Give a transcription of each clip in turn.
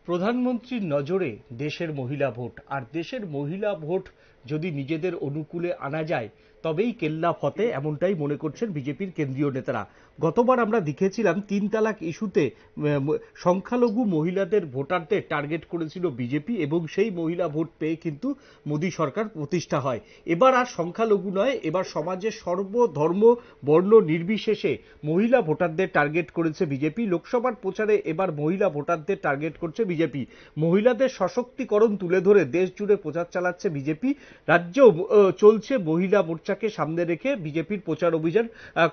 প্রধানমন্ত্রীর নজরে দেশের মহিলা ভোট, আর দেশের মহিলা ভোট যদি নিজেদের অনুকূলে আনা যায় তবেই কেল্লা ফতে, এমনটাই মনে করছেন বিজেপির কেন্দ্রীয় নেতারা। গতবার আমরা দেখেছিলাম ৩ তালাক ইস্যুতে সংখ্যালঘু মহিলাদের ভোটারদের টার্গেট করেছিল বিজেপি এবং সেই মহিলা ভোট পেয়ে কিন্তু মোদী সরকার প্রতিষ্ঠা হয়। এবার আর সংখ্যালঘু নয়, এবার সমাজের সর্বধর্ম বর্ণ নির্বিশেষে মহিলা ভোটারদের টার্গেট করেছে বিজেপি। লোকসভার প্রচারে এবার মহিলা ভোটারদের টার্গেট করছে বিজেপি। মহিলাদের সশক্তিকরণ তুলে ধরে দেশ জুড়ে প্রচার চালাচ্ছে বিজেপি। রাজ্যেও চলছে মহিলা মোর্চাকে সামনে রেখে বিজেপির প্রচার অভিযান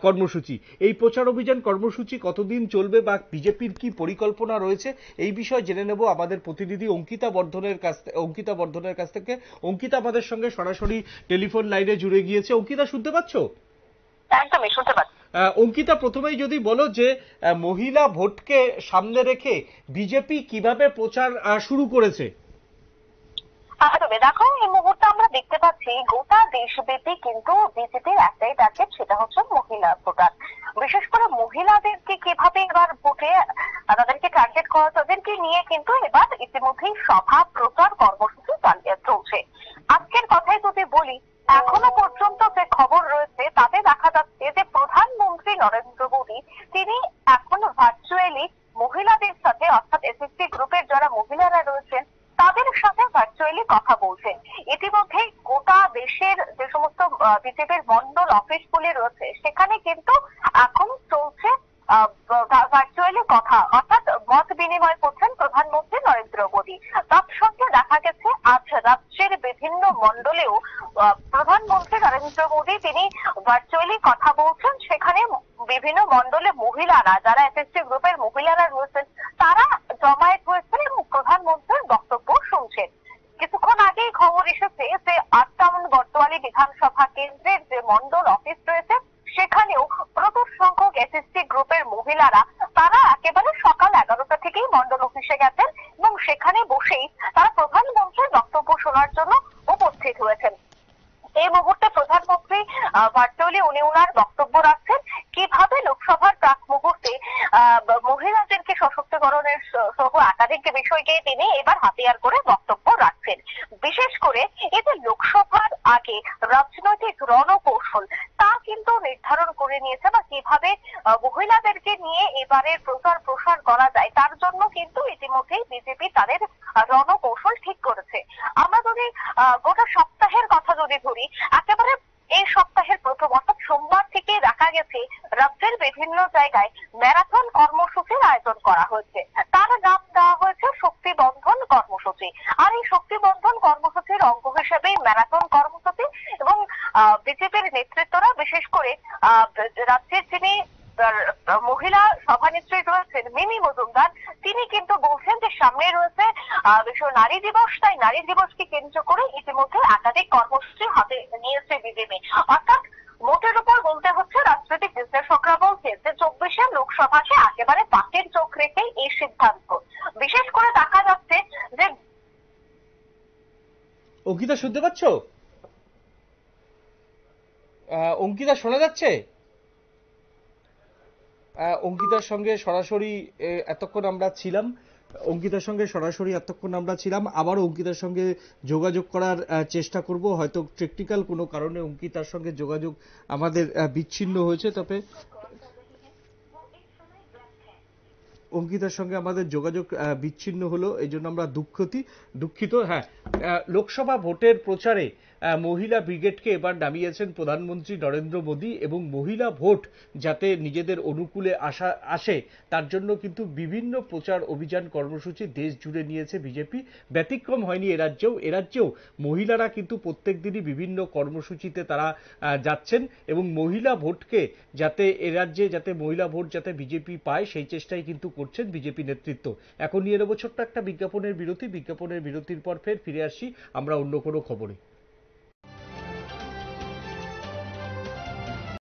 কর্মসূচি। এই প্রচার অভিযান কর্মসূচি কতদিন চলবে বা বিজেপির কি পরিকল্পনা রয়েছে, এই বিষয়ে জেনে নেব আমাদের প্রতিনিধি অঙ্কিতা বর্ধনের কাছ থেকে। অঙ্কিতা আমাদের সঙ্গে সরাসরি টেলিফোন লাইনে জুড়ে গিয়েছে। অঙ্কিতা, শুনতে পাচ্ছ? একদমই শুনতে পাচ্ছি। অঙ্কিতা, প্রথমেই যদি বলো যে মহিলা ভোটকে সামনে রেখে বিজেপি কিভাবে প্রচার শুরু করেছে। তবে দেখো, এই মুহূর্তে আমরা দেখতে পাচ্ছি গোটা দেশব্যাপী কিন্তু বিজেপির একটাই টার্গেট, সেটা হচ্ছে মহিলা ভোটার। বিশেষ করে মহিলাদেরকে কিভাবে এবার ভোটে তাদেরকে টার্গেট করা, তাদেরকে নিয়ে কিন্তু এবার ইতিমধ্যেই সভা প্রচার কর্মসূচি চলছে। আজকের কথাই যদি বলি, এখনো পর্যন্ত যে খবর রয়েছে তাতে দেখা যাচ্ছে যে প্রধানমন্ত্রী নরেন্দ্র মোদী তিনি এখন ভার্চুয়ালি মহিলাদের সাথে, অর্থাৎ এসএসসি গ্রুপের যারা মহিলারা রয়েছেন তাদের সাথে ভার্চুয়ালি কথা বলছেন। ইতিমধ্যে গোটা দেশের যে সমস্ত বিজেপির মন্ডল অফিসগুলি রয়েছে সেখানে কিন্তু এখন চলছে ভার্চুয়ালি কথা, অর্থাৎ মত বিনিময় করছেন প্রধানমন্ত্রী নরেন্দ্র মোদী। তার সঙ্গে দেখা গেছে আজ রাজ্যের বিভিন্ন মন্ডলেও প্রধানমন্ত্রী নরেন্দ্র মোদী তিনি ভার্চুয়ালি কথা বলছেন। সেখানে বিভিন্ন মন্ডলে মহিলারা, যারা এসএসসি গ্রুপের মহিলারা রয়েছেন, তারা জমায়েত হয়েছেন এবং প্রধানমন্ত্রীর বক্তব্য শুনছেন। কিছুক্ষণ আগেই খবর এসেছে যে ৮ টাউন বটতোয়ালি বিধানসভা কেন্দ্রের যে মন্ডল অফিস রয়েছে সেখানেও প্রচুর সংখ্যক এসএসসি গ্রুপের মহিলারা তারা একেবারে সকাল ১১টা থেকেই মন্ডল অফিসে গেছেন এবং সেখানে বসেই তারা প্রধানমন্ত্রীর বক্তব্য শোনার জন্য উপস্থিত হয়েছেন। এই মুহূর্তে প্রধানমন্ত্রী ভার্চুয়ালি ওনার বক্তব্য রাখছেন কিভাবে লোকসভার প্রাক মুহূর্তে মহিলাদেরকে সশক্তিকরণের সহ একাধিক বিষয়কে তিনি এবার হাতিয়ার করে বক্তব্য রাখছেন। বিশেষ করে এই যে লোকসভার আগে রাজনৈতিক রণকৌশল তা কিন্তু নির্ধারণ করে নিয়েছে, বা কিভাবে মহিলাদেরকে নিয়ে এবারের প্রচার প্রসার করা যায় তার জন্য কিন্তু ইতিমধ্যেই বিজেপি তাদের রণকৌশল ঠিক করেছে। আমরা যদি গোটা সপ্তাহের কথা যদি ধরি, একেবারে এই সপ্তাহের প্রথম অর্থাৎ সোমবার থেকে দেখা গেছে রাজ্যের বিভিন্ন জায়গায় ম্যারাথন কর্মসূচির আয়োজন করা হয়েছে। তার নাম দেওয়া হয়েছে শক্তি বন্ধন কর্মসূচি। আর এই শক্তি বন্ধন কর্মসূচির অঙ্গ হিসেবে ম্যারাথন কর্মসূচি এবং বিজেপির নেতৃত্বরা, বিশেষ করে রাজ্যের যিনি মহিলা সভানেত্রী রয়েছেন মিমি মজুমদার, তিনি কিন্তু বলছেন যে সামনে রয়েছে বিশ্ব নারী দিবস, তাই নারী দিবসকে কেন্দ্র করে ইতিমধ্যে একাধিক কর্মসূচি হাতে নিয়েছে বিজেপি। অর্থাৎ মোটের উপর বলতে হচ্ছে রাজনৈতিক বিশ্লেষকরা বলছে যে ২৪শে লোকসভাকে একেবারে বাকের চোখ রেখে এই সিদ্ধান্ত। বিশেষ করে দেখা যাচ্ছে যে অঙ্কিতা, শুনতে পাচ্ছ? অঙ্কিতা, শোনা যাচ্ছে? অঙ্কিতার সঙ্গে সরাসরি এতক্ষণ আমরা ছিলাম। আবারও অঙ্কিতার সঙ্গে যোগাযোগ করার চেষ্টা করব। হয়তো টেকনিক্যাল কোনো কারণে অঙ্কিতার সঙ্গে যোগাযোগ আমাদের বিচ্ছিন্ন হয়েছে, তবে অঙ্কিতার সঙ্গে আমাদের যোগাযোগ বিচ্ছিন্ন হলো, এই জন্য আমরা দুঃখিত। হ্যাঁ, লোকসভা ভোটের প্রচারে মহিলা ব্রিগেডকে এবার নামিয়েছেন প্রধানমন্ত্রী নরেন্দ্র মোদী এবং মহিলা ভোট যাতে নিজেদের অনুকূলে আসে তার জন্য কিন্তু বিভিন্ন প্রচার অভিযান কর্মসূচি দেশ জুড়ে নিয়েছে বিজেপি। ব্যতিক্রম হয়নি এরাজ্যেও মহিলারা কিন্তু প্রত্যেক দিনই বিভিন্ন কর্মসূচিতে তারা যাচ্ছেন এবং মহিলা ভোটকে যাতে যাতে মহিলা ভোট যাতে বিজেপি পায় সেই চেষ্টাই কিন্তু করছেন বিজেপি নেতৃত্ব। এখন নিয়ে নেব ছোট্ট একটা বিজ্ঞাপনের বিরতির পর ফের ফিরে আসছি আমরা অন্য কোনো খবরে।